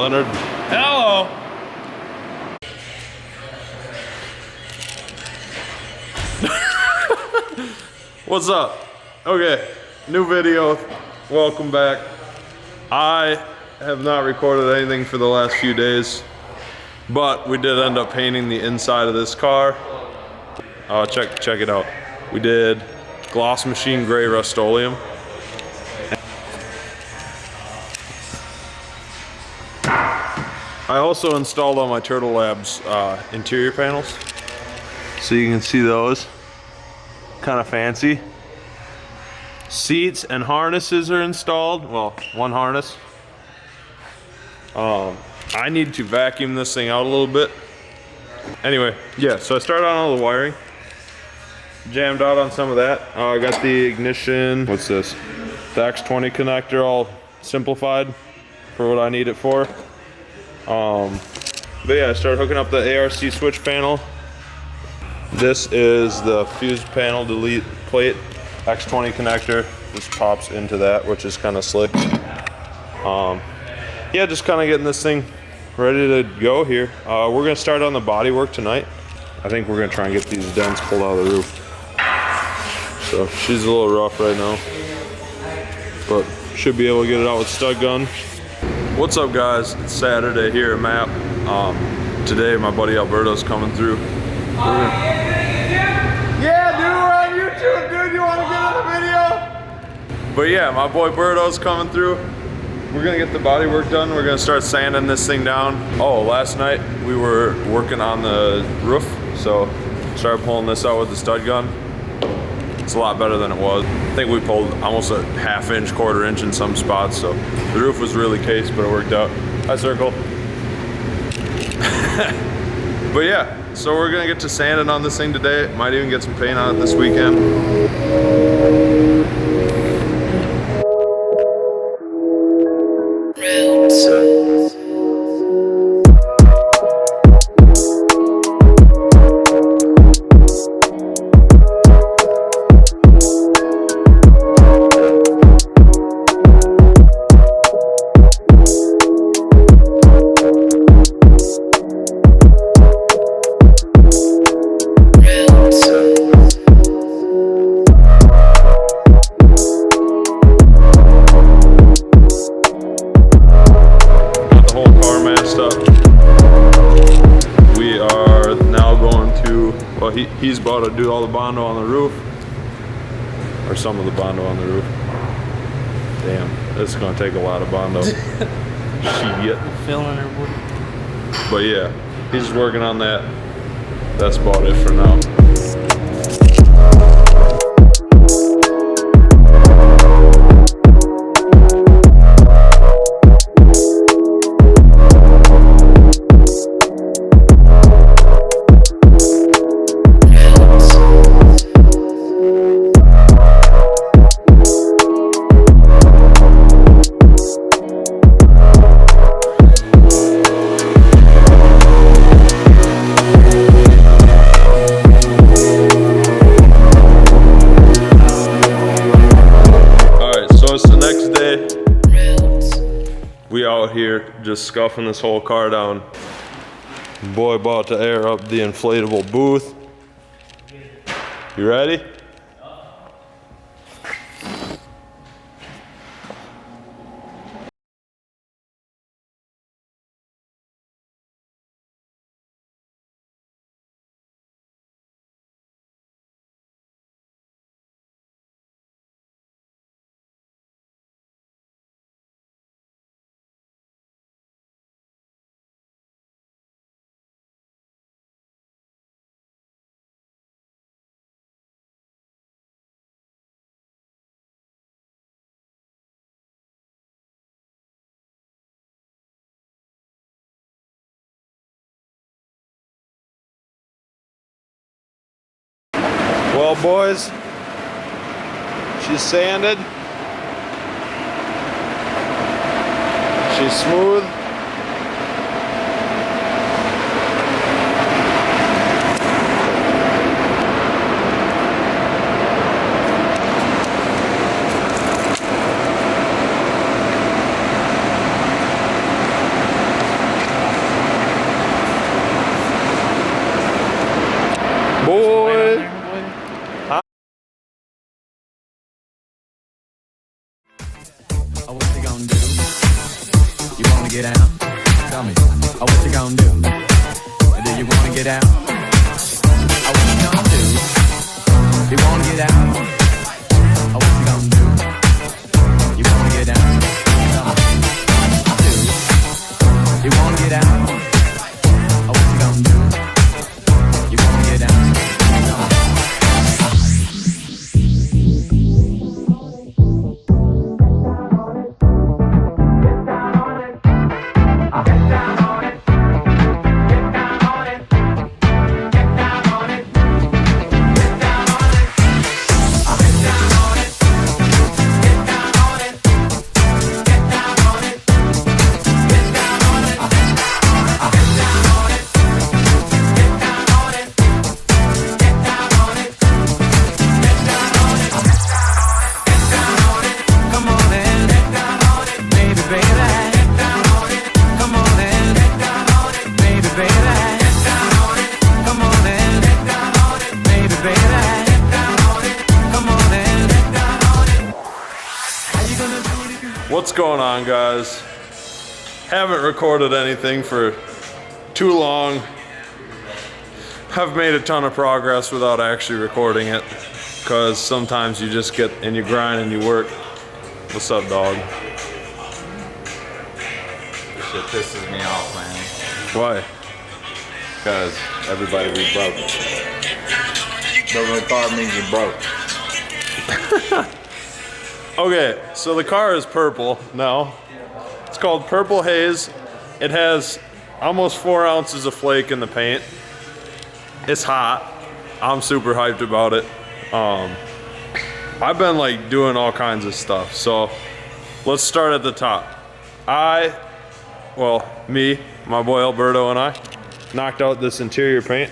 Leonard. Hello. What's up? Okay, new video. Welcome back. I have not recorded anything for the last few days, but we did end up painting the inside of this car. Check it out. We did gloss machine gray Rust-Oleum. I also installed on my Turtle Labs interior panels, so you can see those. Kind of fancy. Seats and harnesses are installed. Well, one harness. I need to vacuum this thing out a little bit. Anyway, yeah, so I started on all the wiring. Jammed out on some of that. I got the ignition, what's this? The X20 connector all simplified for what I need it for. But yeah, I started hooking up the ARC switch panel. This is the fuse panel delete plate, X20 connector. This pops into that, which is kind of slick. Yeah, just kind of getting this thing ready to go here. We're gonna start on the body work tonight. I think we're gonna try and get these dents pulled out of the roof. So she's a little rough right now, but should be able to get it out with stud gun. What's up, guys? It's Saturday here at MAP. Today my buddy Alberto's coming through. Yeah, dude, we're on YouTube, dude. You want to get in the video? But yeah, my boy Berto's coming through. We're gonna get the body work done. We're gonna start sanding this thing down. Oh, last night we were working on the roof, so started pulling this out with the stud gun. It's a lot better than it was. I think we pulled almost a ½ inch, quarter inch in some spots, so the roof was really cased, but it worked out. Hi, Circle. But yeah, so we're gonna get to sanding on this thing today. Might even get some paint on it this weekend. He's about to do all the Bondo on the roof, or some of the Bondo on the roof. Damn, this is gonna take a lot of Bondo. Shit. Filling her wood. But yeah, he's working on that. That's about it for now. We out here just scuffing this whole car down. Boy about to air up the inflatable booth. You ready? Well, boys, she's sanded. She's smooth. You wanna get out? Tell me, oh, what you gonna do? Do you wanna get out? Oh, what you gonna do? You wanna get out? Oh, what you gonna do? You wanna get out? You wanna get out? Oh, what you gonna do? You wanna get out? What's going on, guys? Haven't recorded anything for too long. Have made a ton of progress without actually recording it, because sometimes you just get and you grind and you work. What's up, dog? This shit pisses me off, man. Why? Because everybody be broke. Broken car means you're broke. Okay, so the car is purple now. It's called Purple Haze. It has almost 4 ounces of flake in the paint. It's hot. I'm super hyped about it. I've been like doing all kinds of stuff. So let's start at the top. Me, my boy Alberto and I knocked out this interior paint.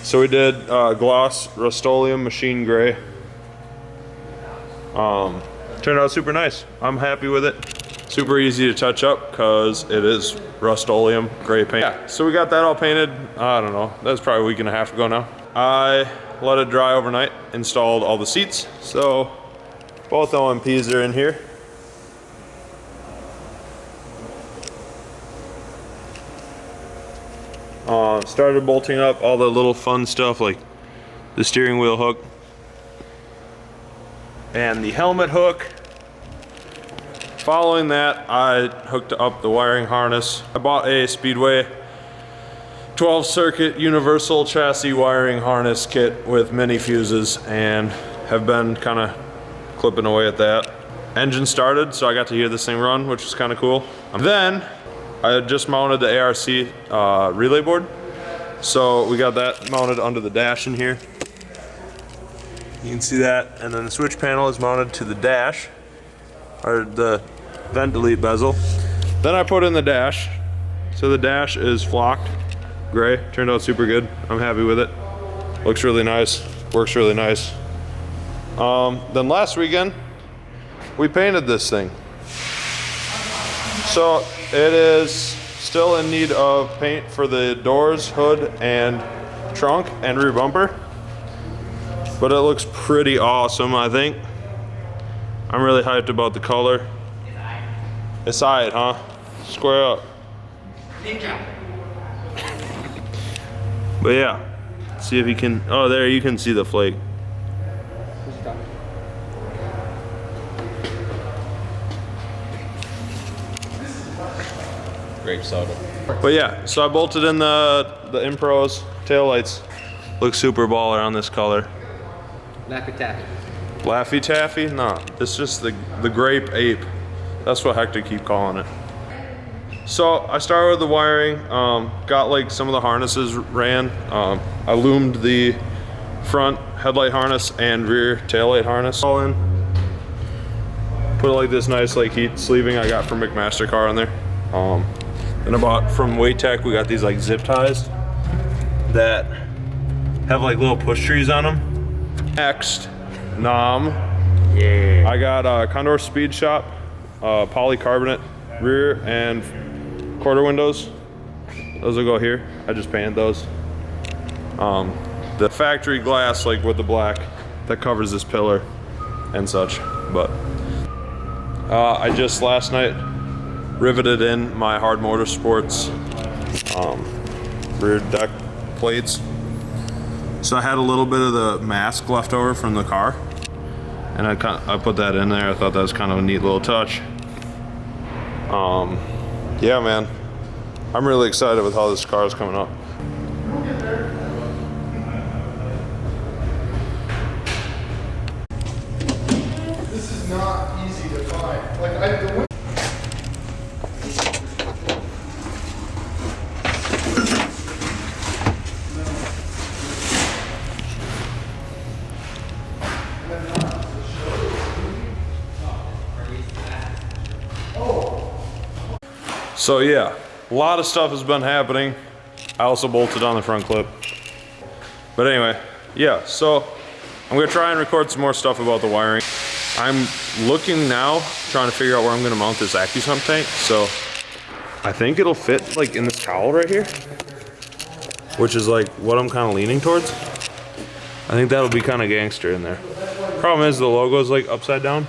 So we did gloss Rust-Oleum machine gray. Turned out super nice. I'm happy with it. Super easy to touch up because it is Rust-Oleum gray paint. Yeah, so we got that all painted. I don't know, that's probably a week and a half ago now. I let it dry overnight, installed all the seats. So both OMPs are in here. Started bolting up all the little fun stuff like the steering wheel hook and the helmet hook. Following that, I hooked up the wiring harness. I bought a Speedway 12 circuit universal chassis wiring harness kit with mini fuses and have been kind of clipping away at that. Engine started, so I got to hear this thing run, which is kind of cool. Then I had just mounted the ARC relay board. So we got that mounted under the dash in here. You can see that, and then the switch panel is mounted to the dash, or the vent delete bezel. Then I put in the dash. So the dash is flocked gray, turned out super good. I'm happy with it. Looks really nice, works really nice. Then last weekend, we painted this thing. So it is still in need of paint for the doors, hood, and trunk, and rear bumper. But it looks pretty awesome, I think. I'm really hyped about the color. It's alright, huh? Square up. But yeah, see if you can, oh there, you can see the flake. Grape soda. But yeah, so I bolted in the Impros taillights. Looks super baller on this color. Laffy Taffy. Laffy Taffy? No, it's just the grape ape. That's what Hector keep calling it. So I started with the wiring, got like some of the harnesses ran. I loomed the front headlight harness and rear taillight harness all in. Put like this nice like heat sleeving I got from McMaster car in there. And I bought from Waytech, we got these like zip ties that have like little push trees on them. Next, Yeah. I got Condor Speed Shop, polycarbonate rear and quarter windows. Those will go here. I just painted those. The factory glass, like with the black, that covers this pillar and such. But I just last night riveted in my Hard Motorsports rear deck plates. So I had a little bit of the mask left over from the car, and I put that in there. I thought that was kind of a neat little touch. Yeah, man, I'm really excited with how this car is coming up. This is not easy to find. Like So yeah, a lot of stuff has been happening. I also bolted on the front clip. But anyway, yeah, so I'm gonna try and record some more stuff about the wiring. I'm looking now, trying to figure out where I'm gonna mount this AccuSump tank. So I think it'll fit like in this cowl right here, which is like what I'm kind of leaning towards. I think that'll be kind of gangster in there. Problem is the logo's like upside down,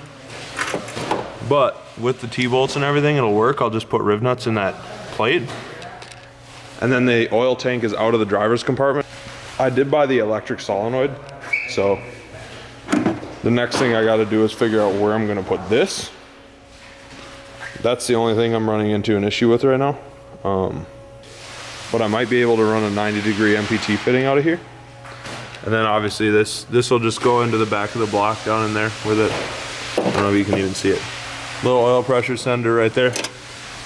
but with the T-bolts and everything, it'll work. I'll just put riv nuts in that plate. And then the oil tank is out of the driver's compartment. I did buy the electric solenoid, so the next thing I gotta do is figure out where I'm gonna put this. That's the only thing I'm running into an issue with right now. But I might be able to run a 90-degree MPT fitting out of here. And then obviously this will just go into the back of the block down in there with it. I don't know if you can even see it. Little oil pressure sender right there.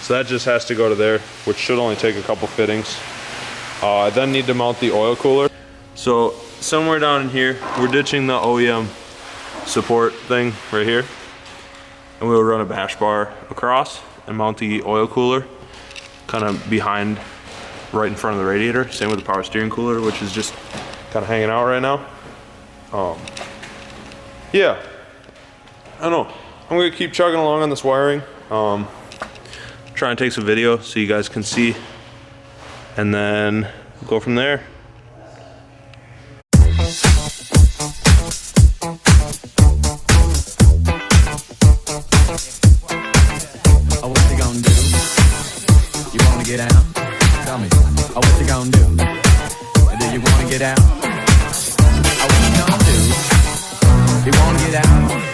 So that just has to go to there, which should only take a couple fittings. I then need to mount the oil cooler. So somewhere down in here, we're ditching the OEM support thing right here. And we'll run a bash bar across and mount the oil cooler kind of behind, right in front of the radiator. Same with the power steering cooler, which is just kind of hanging out right now. Yeah, I don't know. I'm gonna keep chugging along on this wiring. Try and take some video so you guys can see, and then go from there. Oh, what you gonna do? You wanna get out? Tell me. Oh, what you gonna do? Do you wanna get out? Oh, what you gonna do? You wanna get out?